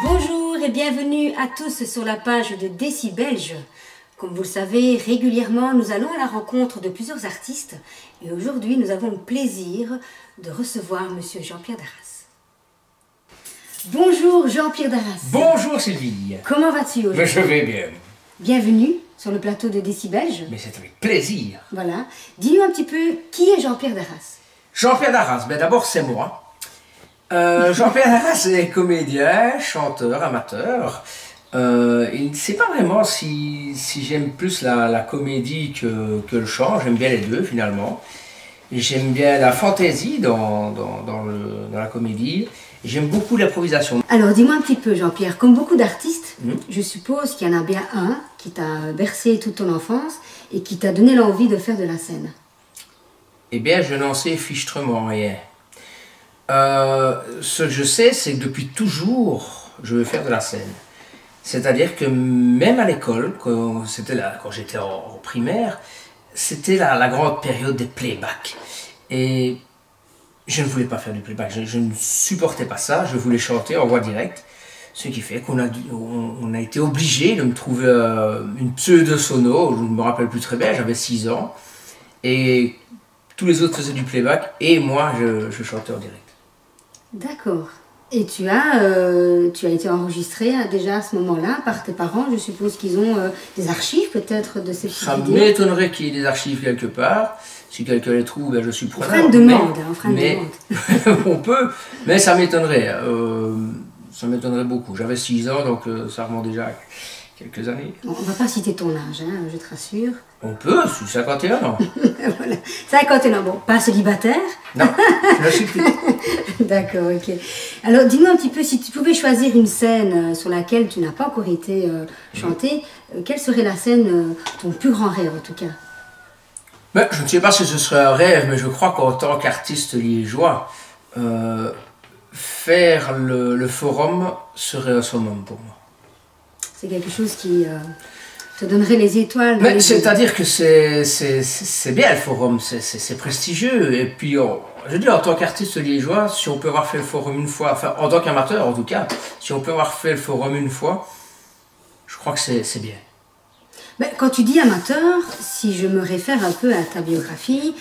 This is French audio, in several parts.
Bonjour et bienvenue à tous sur la page de Déci Belge. Comme vous le savez, régulièrement nous allons à la rencontre de plusieurs artistes et aujourd'hui nous avons le plaisir de recevoir Monsieur Jean-Pierre Darras. Bonjour Jean-Pierre Darras. Bonjour Sylvie. Comment vas-tu aujourd'hui? Je vais bien. Bienvenue sur le plateau de Déci Belge. Mais c'est avec plaisir. Voilà. Dis-nous un petit peu qui est Jean-Pierre Darras. Jean-Pierre Darras, ben d'abord c'est moi. Jean-Pierre Darras est comédien, chanteur, amateur. Il ne sait pas vraiment si j'aime plus la comédie que le chant. J'aime bien les deux finalement. J'aime bien la fantaisie dans la comédie. J'aime beaucoup l'improvisation. Alors dis-moi un petit peu Jean-Pierre, comme beaucoup d'artistes, je suppose qu'il y en a bien un qui t'a bercé toute ton enfance et qui t'a donné l'envie de faire de la scène. Eh bien je n'en sais fichtrement rien. Ce que je sais, c'est que depuis toujours, je veux faire de la scène. C'est-à-dire que même à l'école, quand j'étais en primaire, c'était la grande période des playbacks. Et je ne voulais pas faire du playback, je ne supportais pas ça, je voulais chanter en voix directe. Ce qui fait qu'on a été obligé de me trouver une pseudo-sono, je ne me rappelle plus très bien, j'avais 6 ans. Et tous les autres faisaient du playback et moi je chantais en direct. D'accord. Et tu as été enregistré déjà à ce moment-là par tes parents. Je suppose qu'ils ont des archives peut-être de ces petites vidéos. Ça m'étonnerait qu'il y ait des archives quelque part. Si quelqu'un les trouve, ben je suis preneur. On fera une demande. On peut, mais ça m'étonnerait. Ça m'étonnerait beaucoup. J'avais 6 ans, donc ça remonte déjà à quelques années. Bon, on ne va pas citer ton âge, hein, je te rassure. On peut, je suis 51 ans. Voilà. 51 ans, bon, pas célibataire. Non, je ne suis plus. D'accord, ok. Alors, dis-moi un petit peu, si tu pouvais choisir une scène sur laquelle tu n'as pas encore été chanté, quelle serait la scène, ton plus grand rêve en tout cas? Ben, je ne sais pas si ce serait un rêve, mais je crois qu'en tant qu'artiste liégeois, faire le forum serait un summum pour moi. C'est quelque chose qui te donnerait les étoiles. C'est-à-dire que c'est bien le forum, c'est prestigieux. Et puis, je veux dire, en tant qu'artiste liégeois, si on peut avoir fait le forum une fois, enfin en tant qu'amateur en tout cas, si on peut avoir fait le forum une fois, je crois que c'est bien. Mais quand tu dis amateur, si je me réfère un peu à ta biographie,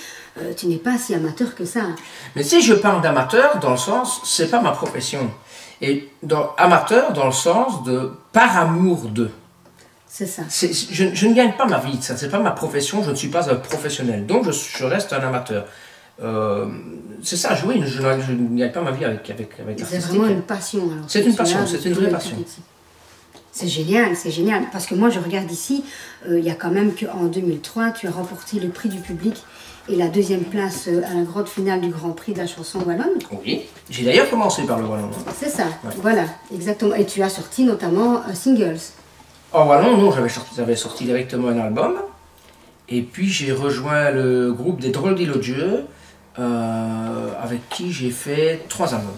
tu n'es pas si amateur que ça. Mais si je parle d'amateur, dans le sens, c'est pas ma profession. Et amateur dans le sens de par amour de. C'est ça. Je ne gagne pas ma vie de ça, c'est pas ma profession, je ne suis pas un professionnel, donc je reste un amateur. C'est ça, oui, je ne gagne pas ma vie avec l'artistique. C'est vraiment une passion. C'est une passion, c'est une vraie passion. C'est génial, parce que moi je regarde ici, il y a quand même qu'en 2003, tu as remporté le prix du public et la 2e place à la grande finale du Grand Prix de la chanson wallonne. Oui, j'ai d'ailleurs commencé par le wallon. C'est ça, ouais. Voilà, exactement. Et tu as sorti notamment singles. En wallon, non, j'avais sorti directement un album. Et puis j'ai rejoint le groupe des Drôles d'Îlot de Dieu, avec qui j'ai fait 3 albums.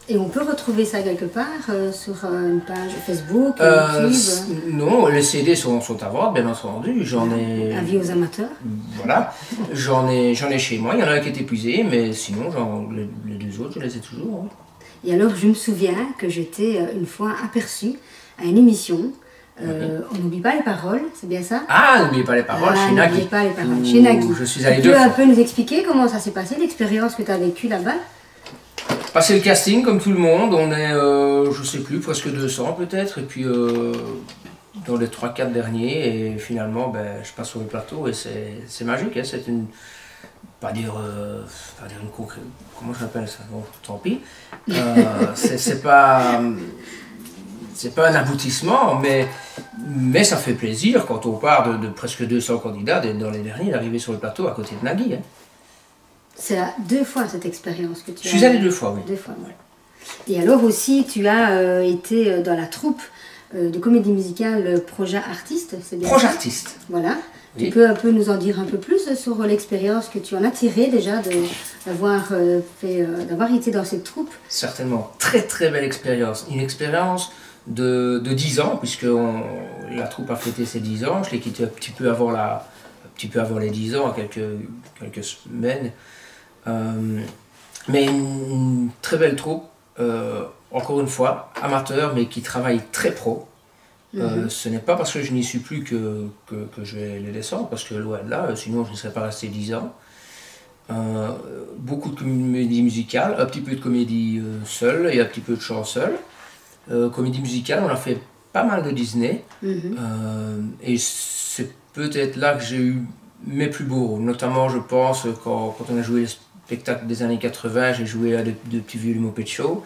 Et on peut retrouver ça quelque part sur une page Facebook, YouTube? Non, les CD sont à vendre, bien entendu. J'en ai. Avis aux amateurs. Voilà, j'en ai chez moi. Il y en a un qui est épuisé, mais sinon, les 2 autres, je les ai toujours. Hein. Et alors, je me souviens que j'étais une fois aperçue à une émission. On n'oublie pas les paroles, c'est bien ça? Ah, n'oubliez pas les paroles, chez Nagui. N'oubliez pas les paroles, chez Nagui. Je suis allé 2 fois. Tu peux un peu nous expliquer comment ça s'est passé, l'expérience que tu as vécue là-bas? Passé le casting comme tout le monde, on est, je sais plus, presque 200 peut-être, et puis dans les 3-4 derniers, et finalement je passe sur le plateau et c'est magique, hein, c'est une, pas dire une comment je l'appelle ça, bon tant pis, c'est pas un aboutissement, mais ça fait plaisir quand on part de presque 200 candidats, d'être dans les derniers, d'arriver sur le plateau à côté de Nagui. Hein. C'est la 2 fois cette expérience que tu as. Je suis allé 2 fois, oui. 2 fois, oui. Et alors aussi, tu as été dans la troupe de comédie musicale Projet Artiste, c'est bien Projet ça? Artiste. Voilà. Oui. Tu peux un peu nous en dire un peu plus sur l'expérience que tu en as tirée déjà d'avoir été dans cette troupe? Certainement, très très belle expérience. Une expérience de 10 ans, puisque la troupe a fêté ses 10 ans. Je l'ai quitté un petit peu avant les 10 ans, quelques semaines. Mais une très belle troupe, encore une fois, amateur, mais qui travaille très pro. Ce n'est pas parce que je n'y suis plus que je vais les descendre, parce que loin de là, sinon je ne serais pas resté 10 ans. Beaucoup de comédie musicale, un petit peu de comédie seule et un petit peu de chant seul. Comédie musicale, on a fait pas mal de Disney. Et c'est peut-être là que j'ai eu mes plus beaux rôles. Notamment, je pense, quand on a joué les spectacles des années 80, j'ai joué à de petits vieux Muppet Show.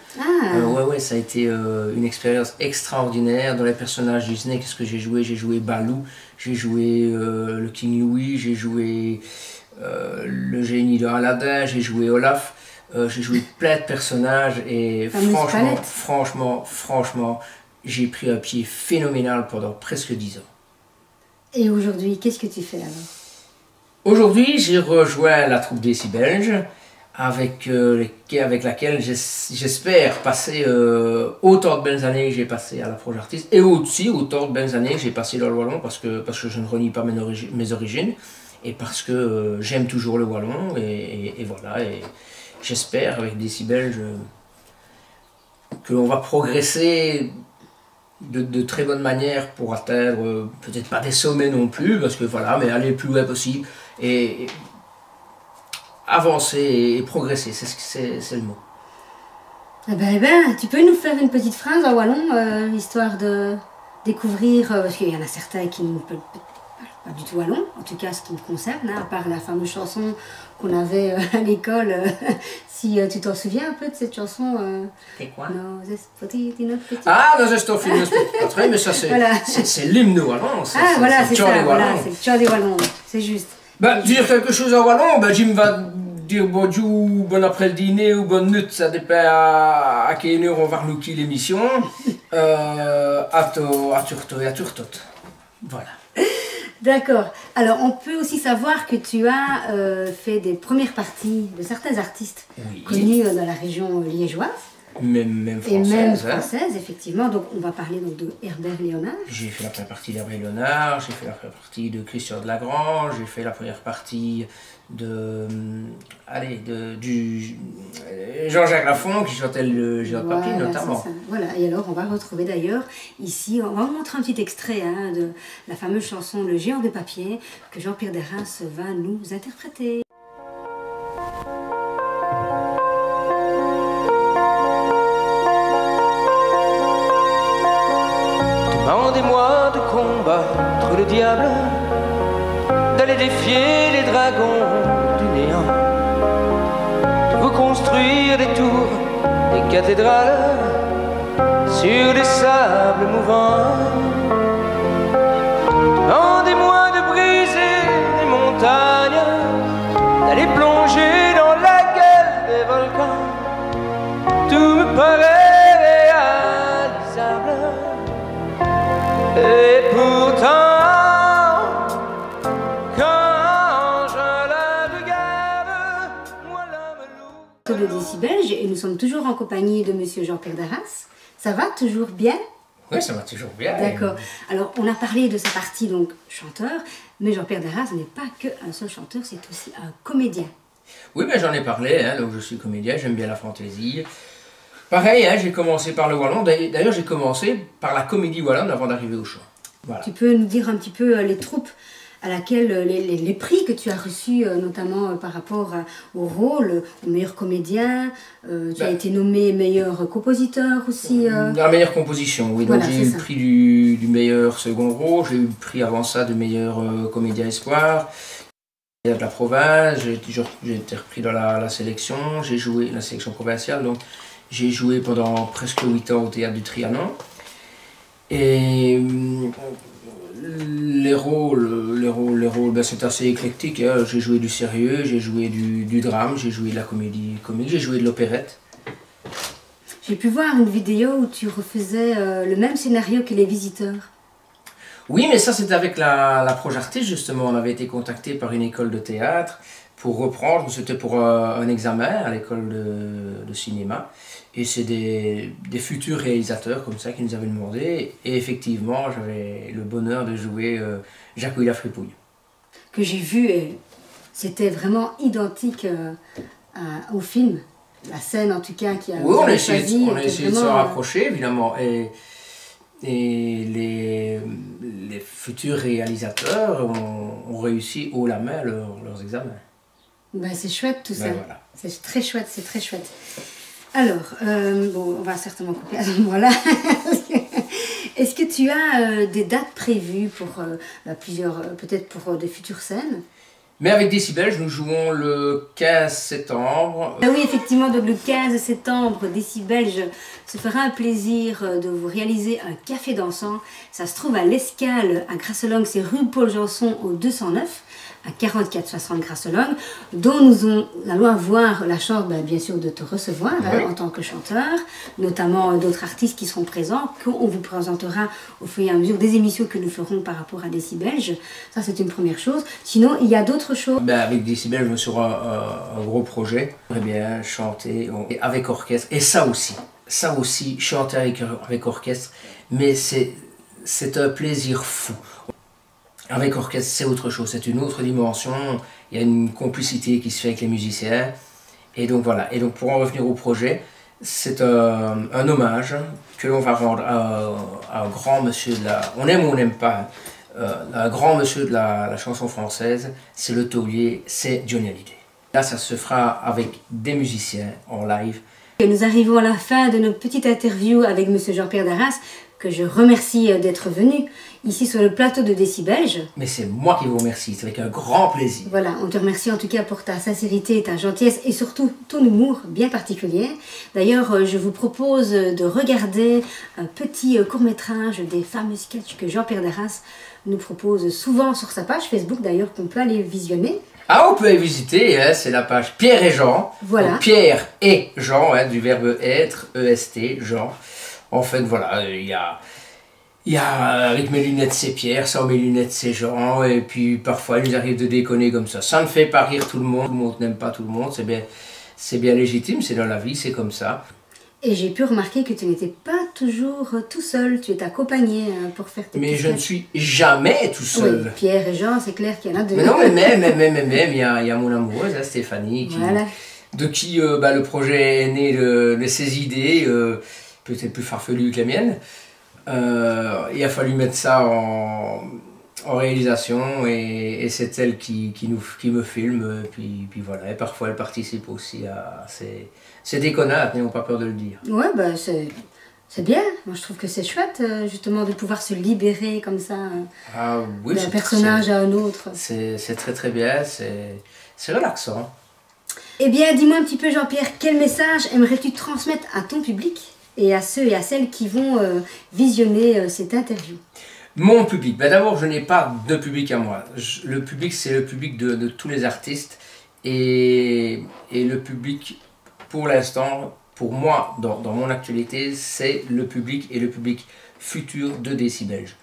Ouais, ça a été une expérience extraordinaire. Dans les personnages Disney, qu'est-ce que j'ai joué? J'ai joué Baloo, j'ai joué le King Louis, j'ai joué le génie de Aladdin, j'ai joué Olaf, j'ai joué plein de personnages et franchement, j'ai pris un pied phénoménal pendant presque 10 ans. Et aujourd'hui, qu'est-ce que tu fais alors? Aujourd'hui, j'ai rejoint la troupe Décibelge avec laquelle j'espère passer autant de belles années que j'ai passé à l'approche artiste et aussi autant de belles années que j'ai passé dans le wallon parce que je ne renie pas mes origines et parce que j'aime toujours le wallon et voilà. Et j'espère avec Décibelge que l'on va progresser de très bonne manière pour atteindre peut-être pas des sommets non plus parce que voilà, mais aller le plus loin possible et avancer et progresser, c'est le mot. Eh ben, tu peux nous faire une petite phrase en wallon, histoire de découvrir, parce qu'il y en a certains qui ne peuvent pas du tout wallon, en tout cas ce qui me concerne, hein, à part la fameuse chanson qu'on avait à l'école, si tu t'en souviens un peu de cette chanson. C'est quoi? Ah, Nos estofines, mais ça c'est l'hymne wallon. Ah voilà, c'est ça, voilà, c'est le chant des wallons, c'est juste. Dire quelque chose en wallon, Jim va dire bonjour, bon après le dîner ou bonne nuit, ça dépend à quelle heure on va relouquer l'émission. À turto et à turtot. Voilà. D'accord. Alors, on peut aussi savoir que tu as fait des premières parties de certains artistes connus dans la région liégeoise. Même française. Et même française, effectivement. Donc, on va parler donc, de Herbert Léonard. J'ai fait la première partie d'Herbert Léonard, j'ai fait la première partie de Christian de Lagrange, j'ai fait la première partie du Jean-Jacques Lafont qui chantait le Géant de papier notamment. Voilà, et alors on va retrouver d'ailleurs ici, on va vous montrer un petit extrait de la fameuse chanson Le Géant de papier que Jean-Pierre Derrins va nous interpréter. Demandez-moi de combattre le diable, d'aller défier les dragons du néant, de vous construire des tours, des cathédrales sur les sables mouvants. Demandez-moi de briser les montagnes, d'aller plonger dans la gueule des volcans. Tout me paraît réalisable, et pourtant de Décibelge et nous sommes toujours en compagnie de monsieur Jean-Pierre Derrins. Ça va toujours bien? Oui, ça va toujours bien. D'accord. Alors, on a parlé de sa partie donc chanteur, mais Jean-Pierre Derrins n'est pas qu'un seul chanteur, c'est aussi un comédien. Oui, mais j'en ai parlé, donc je suis comédien, j'aime bien la fantaisie. Pareil, j'ai commencé par le wallon, d'ailleurs j'ai commencé par la comédie wallonne avant d'arriver au chant. Voilà. Tu peux nous dire un petit peu les troupes à laquelle les prix que tu as reçus, notamment par rapport au rôle, au meilleur comédien, tu as été nommé meilleur compositeur aussi. La meilleure composition, oui. Voilà, donc j'ai eu le prix du meilleur second rôle, j'ai eu le prix avant ça de meilleur comédien espoir. De la province, j'ai été repris dans la sélection, j'ai joué la sélection provinciale, donc j'ai joué pendant presque 8 ans au théâtre du Trianon. Et les rôles, c'est assez éclectique. Hein. J'ai joué du sérieux, j'ai joué du drame, j'ai joué de la comédie comique, j'ai joué de l'opérette. J'ai pu voir une vidéo où tu refaisais le même scénario que Les Visiteurs. Oui, mais ça c'était avec la Projet Artiste justement. On avait été contacté par une école de théâtre pour reprendre. C'était pour un examen à l'école de cinéma. Et c'est des futurs réalisateurs comme ça qui nous avaient demandé. Et effectivement, j'avais le bonheur de jouer Jacouille la Fripouille. Que j'ai vu, et c'était vraiment identique au film. La scène en tout cas qui a Oui, on a choisi. On a essayé de s'en rapprocher évidemment. Et les futurs réalisateurs ont réussi haut la main leurs examens. Ben, c'est chouette tout ça. Voilà. C'est très chouette, c'est très chouette. Alors, bon, on va certainement couper à ce moment-là. Est-ce que tu as des dates prévues pour peut-être pour de futures scènes? Mais avec Décibelge, nous jouons le 15 septembre. Ah oui, effectivement, donc le 15 septembre, Décibelge se fera un plaisir de vous réaliser un café dansant. Ça se trouve à l'Escale, à Grasselongue, c'est rue Paul Janson au 209, à 44-60 Grasselongue, dont nous allons avoir la chance, bien sûr, de te recevoir Oui. en tant que chanteur, notamment d'autres artistes qui seront présents, qu'on vous présentera au fur et à mesure des émissions que nous ferons par rapport à Décibelge. Ça, c'est une première chose. Sinon, il y a d'autres choses. Avec Décibelge, je me suis sur un gros projet. J'aimerais bien chanter avec orchestre. Et ça aussi, chanter avec orchestre, mais c'est un plaisir fou. Avec orchestre, c'est autre chose, c'est une autre dimension. Il y a une complicité qui se fait avec les musiciens. Et donc voilà. Et donc pour en revenir au projet, c'est un hommage que l'on va rendre à un grand monsieur de la... On aime ou on n'aime pas, un grand monsieur de la chanson française, c'est le taulier, c'est Johnny Hallyday. Là, ça se fera avec des musiciens en live. Et nous arrivons à la fin de notre petite interview avec monsieur Jean-Pierre Darras, que je remercie d'être venu ici sur le plateau de Décibelge. Mais c'est moi qui vous remercie, c'est avec un grand plaisir. Voilà, on te remercie en tout cas pour ta sincérité et ta gentillesse et surtout ton humour bien particulier. D'ailleurs, je vous propose de regarder un petit court-métrage des fameux sketchs que Jean-Pierre Darras nous propose souvent sur sa page Facebook, d'ailleurs, qu'on peut aller visionner. Ah, on peut aller visiter, hein, c'est la page Pierre et Jean. Voilà. Donc, Pierre et Jean, hein, du verbe être, E-S-T, Jean. En fait, voilà, il y a avec mes lunettes c'est Pierre, sans mes lunettes c'est Jean, et puis parfois il nous arrive de déconner comme ça. Ça ne fait pas rire tout le monde n'aime pas tout le monde, c'est bien légitime, c'est dans la vie, c'est comme ça. Et j'ai pu remarquer que tu n'étais pas toujours tout seul, tu es accompagné pour faire tes Mais je ne suis jamais tout seul. Oui, Pierre et Jean, c'est clair qu'il y en a deux. Mais non, mais même, il y a mon amoureuse, hein, Stéphanie, Voilà. de qui le projet est né de ses idées, peut-être plus farfelues que les miennes. Il a fallu mettre ça en réalisation et c'est elle qui me filme, puis voilà, et parfois elle participe aussi à ces déconnades, n'ayons pas peur de le dire. Ouais, c'est bien, moi je trouve que c'est chouette justement de pouvoir se libérer comme ça Oui, d'un personnage à un autre. C'est très très bien, c'est relaxant. Eh bien, dis-moi un petit peu Jean-Pierre, quel message aimerais-tu transmettre à ton public et à ceux et à celles qui vont visionner cette interview? Mon public, d'abord je n'ai pas de public à moi. Le public c'est le public de tous les artistes et le public pour l'instant, pour moi dans mon actualité, c'est le public et le public futur de Décibelge.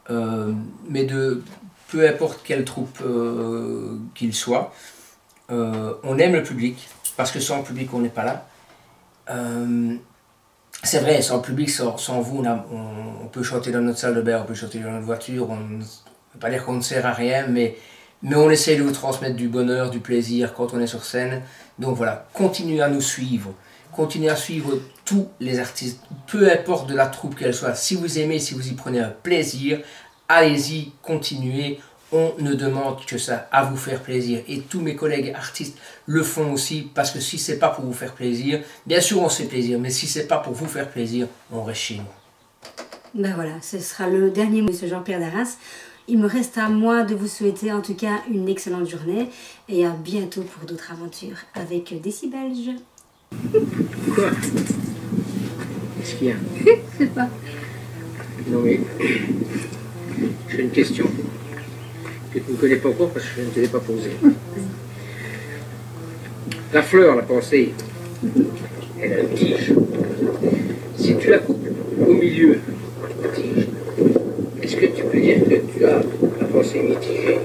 Mais de peu importe quelle troupe qu'il soit, on aime le public parce que sans le public on n'est pas là. C'est vrai, sans le public, sans vous, on peut chanter dans notre salle de bain, on peut chanter dans notre voiture, on ne peut pas dire qu'on ne sert à rien, mais on essaie de vous transmettre du bonheur, du plaisir quand on est sur scène. Donc voilà, continuez à nous suivre, continuez à suivre tous les artistes, peu importe de la troupe qu'elle soit. Si vous aimez, si vous y prenez un plaisir, allez-y, continuez. On ne demande que ça, à vous faire plaisir. Et tous mes collègues artistes le font aussi, parce que si c'est pas pour vous faire plaisir, bien sûr on se fait plaisir, mais si c'est pas pour vous faire plaisir, on reste chez nous. Ben voilà, ce sera le dernier mot de Jean-Pierre Darras. Il me reste à moi de vous souhaiter en tout cas une excellente journée et à bientôt pour d'autres aventures avec Décibelge. Quoi? Qu'est-ce qu'il y a? Je sais pas. Non mais, j'ai une question que tu ne connais pas encore parce que je ne te l'ai pas posée. La fleur, la pensée, elle a une tige. Si tu la coupes au milieu, la tige, est-ce que tu peux dire que tu as la pensée mitigée.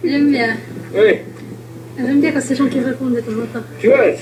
J'aime bien. Oui. J'aime bien quand c'est les gens qui répondent de temps en temps. Tu vois. Ouais.